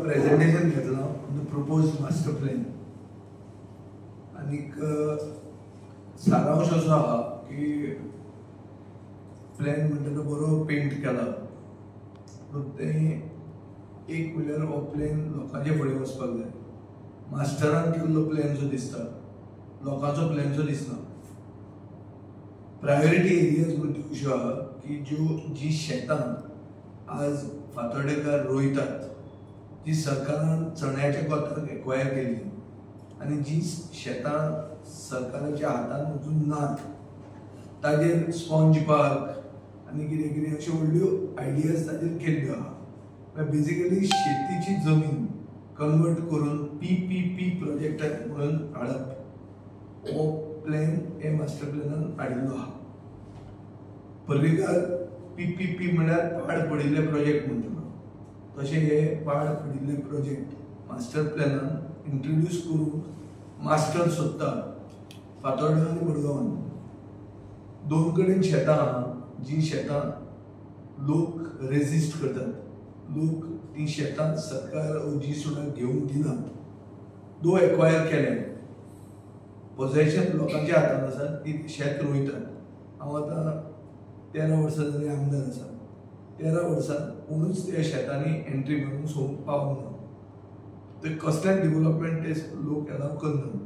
Presentation घेतलो on the proposed master plan आनीक सारांश असो आहा की प्लॅन म्हणटा तो बरो पेंट केला पूण तें एक म्हणल्यार हो प्लॅन लोकांचे फुडें वचपाक जाय. मास्टरान केल्लो प्लॅन जो दिसता लोकांचो प्लॅन जो दिसना. प्रायोरिटी एरियाज म्हणजे अश्यो आहा की जी शेतां आज फातोड्डेकार रोयतात, जी सरकारान चण्याच्या कोताक एक्वायर केली आनी जी शेतां सरकाराच्या हातान अजून नात, ताजेर स्पॉन्ज पार्क आनी कितें कितें अश्यो व्हडल्यो आयडियाज ताजेर केल्ल्यो आहा. बेजिकली शेतीची जमीन कन्वर्ट करून PPP प्रोजेक्ट म्हणून हाडप हो प्लॅन हे मास्टर प्लॅनान हाडिल्लो आहा. पर्रीकार PPP म्हळ्यार पाड पडिल्ले प्रोजेक्ट म्हणटलो, तशें हे पाड पडिल्ले प्रोजेक्ट मास्टर प्लॅनान इंट्रोड्यूस करून मास्टर सोदता फातोर्डा आनी मडगांवान. दोन कडेन शेतां आहा जी शेतां लोक रेजिस्ट करतात. लोक ती शेतां सरकार जी सुद्दां घेवंक दिना, दो एक्वायर केले, पोजेशन लोकांच्या हातान आसा, ती शेत रोयतात. हांव आतां 13 वर्सां जाली आमदार आसा. 13 वर्सां कोणूच त्या शेतांनी एंट्री मारून सोडूंक पावूंक ना. ते कसलेंच डेव्हलपमेंट ते लोक अलाव करना.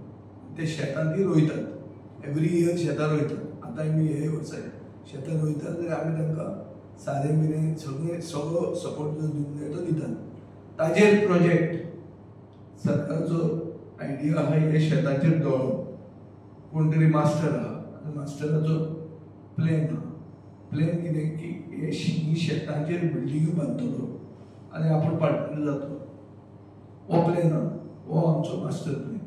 ते शेतां ती रोयतात, एवरी इयर शेतां रोयतात. आतां आमी हे वर्सा शेतां रोयतात जाल्यार आमी तांकां सारें बिरें सगळो सपोर्ट जो दिवंक जाय तो दितात. ताजेर प्रोजेक्ट सरकाराचो आयडिया आहा हे शेताचेर दवरप. कोण तरी मास्टर आहा आनी मास्टराचो प्लॅन आहा. प्लॅन कितें की ही शेतांचेर बिल्डिंग्यो बांदतलो आनी आपूण पार्टनर जातलो. हो प्लॅन आहा, हो आमचो मास्टर प्लॅन.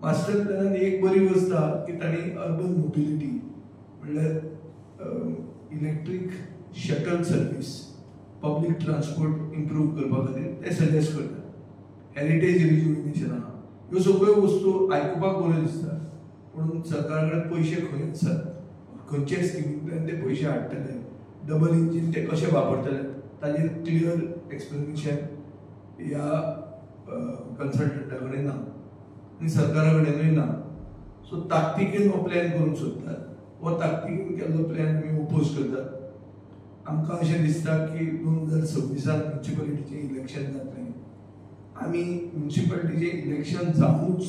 मास्टर प्लॅनान एक बरी गोष्ट आहा की तांणी अर्बन मोबिलिटी म्हणल्यार electric shuttle service, public transport improve करपा खातीर ते सजेस्ट करता. हेरिटेज रिज्युमिनेशन आहा. ह्यो सगळ्यो वस्तू आयकुपाक बऱ्यो दिसता, पूण सरकारा कडेन पयशे खंय आसात, खंयचे स्किमींतल्यान ते पयशे हाडटले, डबल इंजीन ते कशे वापरतले, ताजेर क्लियर एक्सप्लेनेशन ह्या कन्सल्टंटा कडेन ना आनी सरकारा कडेनूय ना. सो ताकतिकेन हो प्लॅन करूंक सोदतात. हो ताकतिकेन केल्लो प्लॅन आमी ओपोज करतात. आमकां अशें दिसता की 2026 म्युनिसिपालिटीचें इलेक्शन जातलें. आमी म्युनिसिपालिटीचें इलेक्शन जावनूच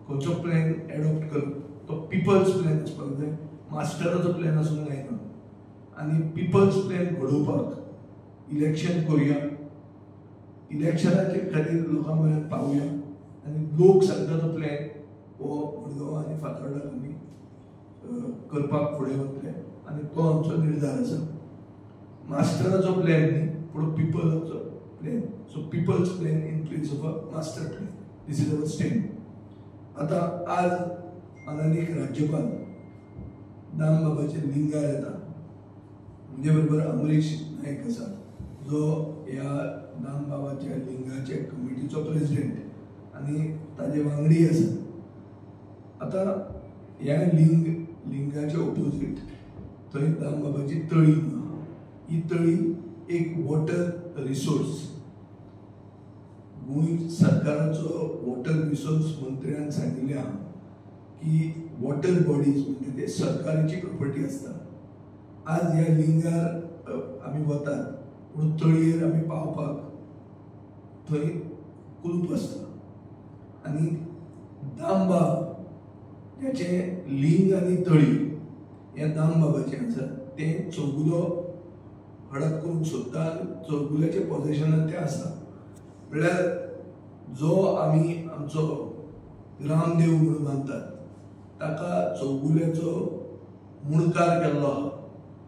खंयचो प्लॅन एडॉप्ट करप, तो पिपल्स प्लॅन आसपाक जाय, मास्टराचो प्लॅन आसूंक जायना. आनी पिपल्स प्लॅन घडोवपाक इलेक्शन करुया, इलेक्शनाचे खातीर लोकां म्हळ्यार पावुया आनी लोक सांगता तो प्लॅन हो मडगांव आनी फातोर्डा आमी करपाक फुडें वतले आनी तो आमचो निर्धार आसा. मास्टराचो प्लॅन न्ही पूण पिपलाचो plan. So people's plan in place of a master plan. This is our stand. आतां आज माननीय राज्यपाल दामबाबाचे लिंगार येता. म्हणजे बरोबर अमरीश नायक आसा जो ह्या दामबाबाच्या लिंगाचे कमिटीचो प्रेसिडेंट आनी ताजे वांगडी आसा. आतां ह्या लिंगाच्या ऑपोजीट थंय दामबाबाची तळी आहा. ही तळी एक वॉटर रिसोर्स. गोंय सरकाराचो वॉटर रिसोर्स मंत्र्यान सांगिल्लें आहा की वॉटर बॉडीज म्हणजे ते सरकाराची प्रॉपर्टी आसता. आज ह्या लिंगार आमी वतात पूण तळयेर आमी पावपाक थंय कुलूप आसता. आनी दामबाब ज्याचे लिंग आनी तळी हे दामबाबाचें आसा, तें चौगुलो हडप करूंक सोदता आनी चौगुल्याच्या पोझेशनान तें आसा. म्हळ्यार जो आमी आमचो रामदेव म्हणून मानतात ताका चौगुल्याचो मुणकार केल्लो आहा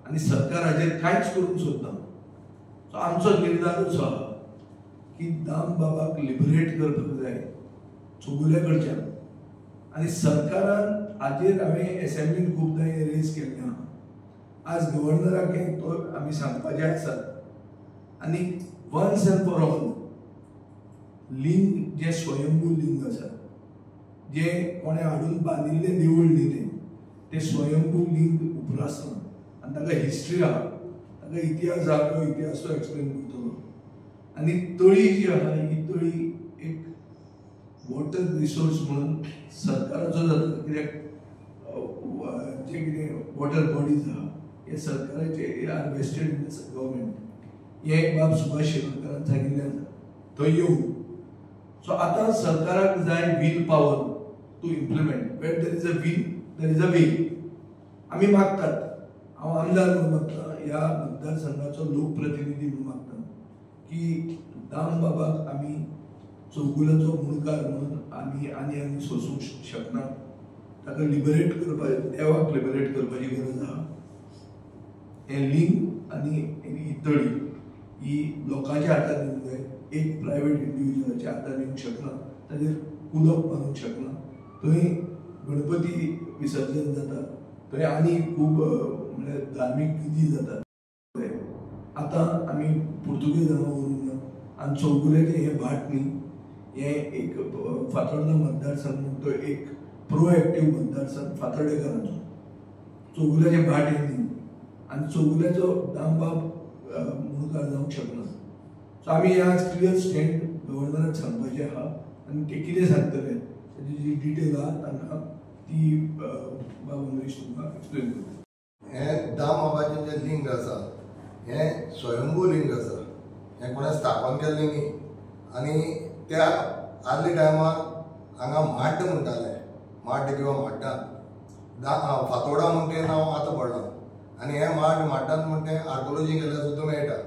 आनी सरकार हाजेर कांयच करूंक सोदना. सो आमचो निर्धार असो आहा की दामबाबाक लिबरेट करपाक जाय चौगुल्या कडच्यान. आनी सरकारान हाजेर हांवें एसेंब्लीन खुबदां हें रेज केल्लें आहा. आज गव्हर्नराक हें तो आमी सांगपाचें आसात. आनी वन्स एंड फॉर ऑल लिंग जे स्वयंभू लिंग आसा, जे कोणें हाडून बांदिल्लें देवूळ न्ही तें स्वयंभू लिंग उपरासना आनी ताका हिस्ट्री आहा, ताका इतिहास आहा, तो इतिहास तो एक्सप्लेन करतलो. आणि तळी जी आहा ही तळी एक वॉटर रिसोर्स म्हणून सरकाराचो जाता, कित्याक जे कितें वॉटर बॉडीज आहा हे सरकाराचे are vested in the government. हे एक बाब सुभाष शिरोडकरान सांगिल्लें आसा थंय येवन. सो आतां सरकाराक जाय will power to implement. Where there is a will there is a way. आमी मागतात, हांव आमदार म्हणून मागता, ह्या मतदारसंघाचो लोकप्रतिनिधी म्हणून मागता की दाम बाबाक आमी चौगुल्याचो मुणकार म्हणून आनी सोसूंक शकना. ताका लिबरेट करपाचें, देवाक लिबरेट करपाची गरज आहा. हे लिंग आनी ही तळी ही लोकांच्या हातांत येवंक जाय. एक प्रायवेट इंडिव्हिज्युअलाच्या हातांत येवंक शकना, ताजेर कुलप मारूंक शकना. थंय गणपती विसर्जन जाता, थंय आनी खूब म्हणजे धार्मीक विधी जातात. आतां आमी पुर्तुगेजांक व्हरूंक ना. आनी चौगुल्याचें हें भाट न्ही, हें एक फातोर्डा मतदारसंघ म्हणटा तो एक प्रोएक्टीव मतदारसंघ फातोर्डेकारांचो. चौगुल्याचें भाट हें न्ही आनी चौगुल्याचो दामबाब मुणकार जावंक शकना. सो आमी आज क्लियर स्टँड गव्हर्नराक सांगपाचें आहा आनी ते कितें सांगतले ताची जी डिटेल आहा तांकां ती बाब अमरीश तुमकां एक्सप्लेन करता. हें दामबाबाचें जें लिंग आसा हें स्वयंभू लिंग आसा. हें कोणें स्थापन केल्लें न्ही. आनी त्या आदल्या टायमार हांगा माड्ड म्हणटाले, माड्ड किंवा माड्डान फातोर्डा म्हण तें नांव आतां पडलां. आनी हें माड्डान म्हण तें आर्कोलॉजी केल्यार सुद्दां मेळटा.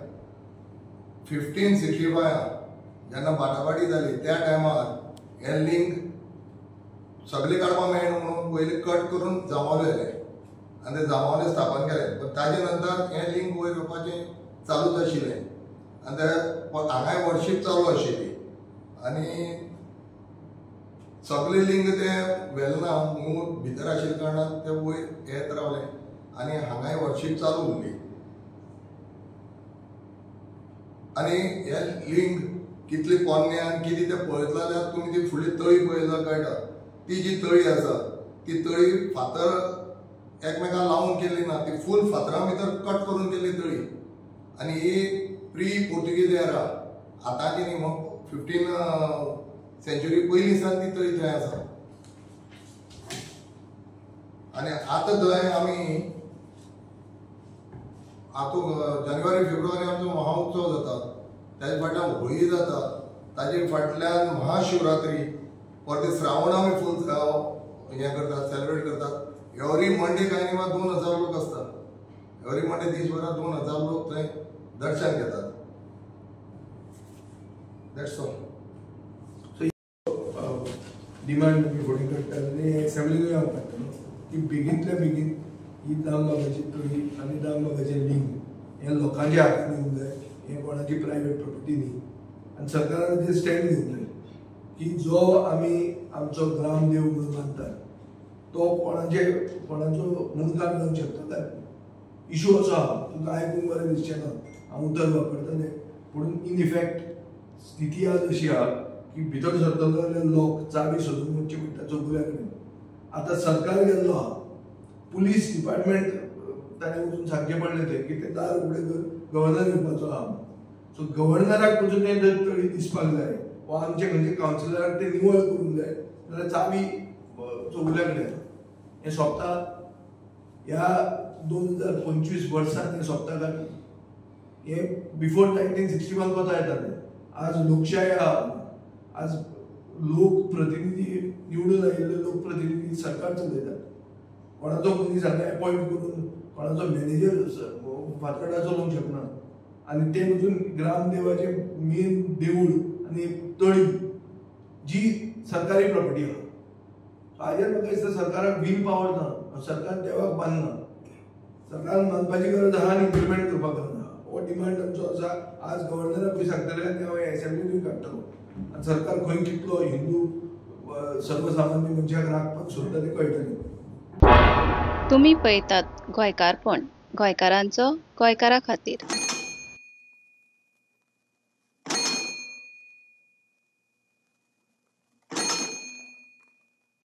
1565 जेन्ना बाटाबाटी जाली त्या टायमार हें लिंग सगळे काडपाक मेळना म्हणून पयलीं कट करून जांबावले आनी ते जांबावले स्थापन केले. पण ताजे नंतर हें लिंग वयर येवपाचें चालूच आशिल्लें आनी ते हांगाय वर्शीप चालू आशिल्ली. आनी सगळे लिंग ते वेलना मूळ भितर आशिल्ल्या कारणान ते वयर येत रावले आनी हांगाय वर्शीप चालू उरली. आनी हे लिंग कितले पोरणे आनी कितें तें पळयतले जाल्यार तुमी ती फुडली तळी पळयल्यार कळटा. ती जी तळी आसा ती तळी फातर एकमेकांक लावून केल्ली ना, ती फूल फातरां भितर कट करून केल्ली तळी. आनी ही प्री पोर्तुगीज एरा, आतांची न्ही, मग 15 सेंचुरी पयलीं सान ती तळी थंय आसा. आनी आतां थंय आमी जानेवारी फेब्रुवारी आमचो महाउत्सव जाता, ताजे फाटल्यान होळी जाता, ताजे फाटल्यान महाशिवरात्री, परते श्रावण आमी फूल हें करतात, सेलिब्रेट करतात. एवरी मंडे कांय न्ही 2000 लोक असतात. एवरी मंडे दिसभरात 2000 लोक थंय दर्शन घेतात. That's all. डिमांड आमी फुडें करतात आनी एसेंब्लीनूय हांव काडटलो की बेगींतल्या बेगीन ही दामबाबाची तळी आनी दामबाबाचें लिंग हें लोकांच्या हातांत येवंक जाय. हें कोणाची प्रायवेट प्रॉपर्टी न्ही. आनी सरकारान तें स्टँड घेवंक जाय की जो आमी आमचो ग्रामदेव म्हणून मानतात तो कोणाचो मुणकार जावंक शकता काय. इशू असो आहा, तुमकां आयकूंक बरें दिसचें ना, हांव उतर वापरतलें, पूण इन इफेक्ट स्थिती आज अशी आहा की भितर सरतलो जाल्यार लॉक चावी सोदून वचची पडटा चौगुल्या कडेन. आतां सरकार गेल्लो आहा, पुलीस डिपार्टमेंट ताणें वचून सांगचें पडलें तें की तें दार उगडें कर, गव्हर्नर येवपाचो आहा. सो गव्हर्नराक वचून तें जर तळी दिसपाक जाय वा आमचे खंयचे कावन्सिलराक तें निवळ करूंक जाय जाल्यार चावी चौगुल्या कडेन. हें सोंपता ह्या 2025 वर्सान हें सोंपता काय. हें बिफोर 1961 कोता येतालें. आज लोकशाय आहा, आज लोकप्रतिनिधी निवडून आयिल्ले लोकप्रतिनिधी सरकार चलयतात. कोणाचो मनीस हांगा अपॉयंट करून कोणाचो मॅनेजर फातोर्डाचो चलोवंक शकना. आनी ते वचून ग्रामदेवाचें मेन देवूळ आनी तळी जी सरकारी प्रॉपर्टी आहा. हाजेर म्हाका दिसता सरकाराक वील पावर ना, सरकार देवाक बांदना. सरकारान मानपाची गरज आहा आनी इम्प्लिमेंट करपाक गरज आहा. हो डिमांड आमचो आसा. आज गव्हर्नराकूय सांगतले आनी हांव एसेंब्लीनूय काडटलो. आनी सरकार खंय कितलो हिंदू सर्वसामान्य मनशाक राखपाक सोदता तें कळटलें. तुम्ही पळयतात गोंयकारपण, गोंयकारांचो गोंयकारा खातीर.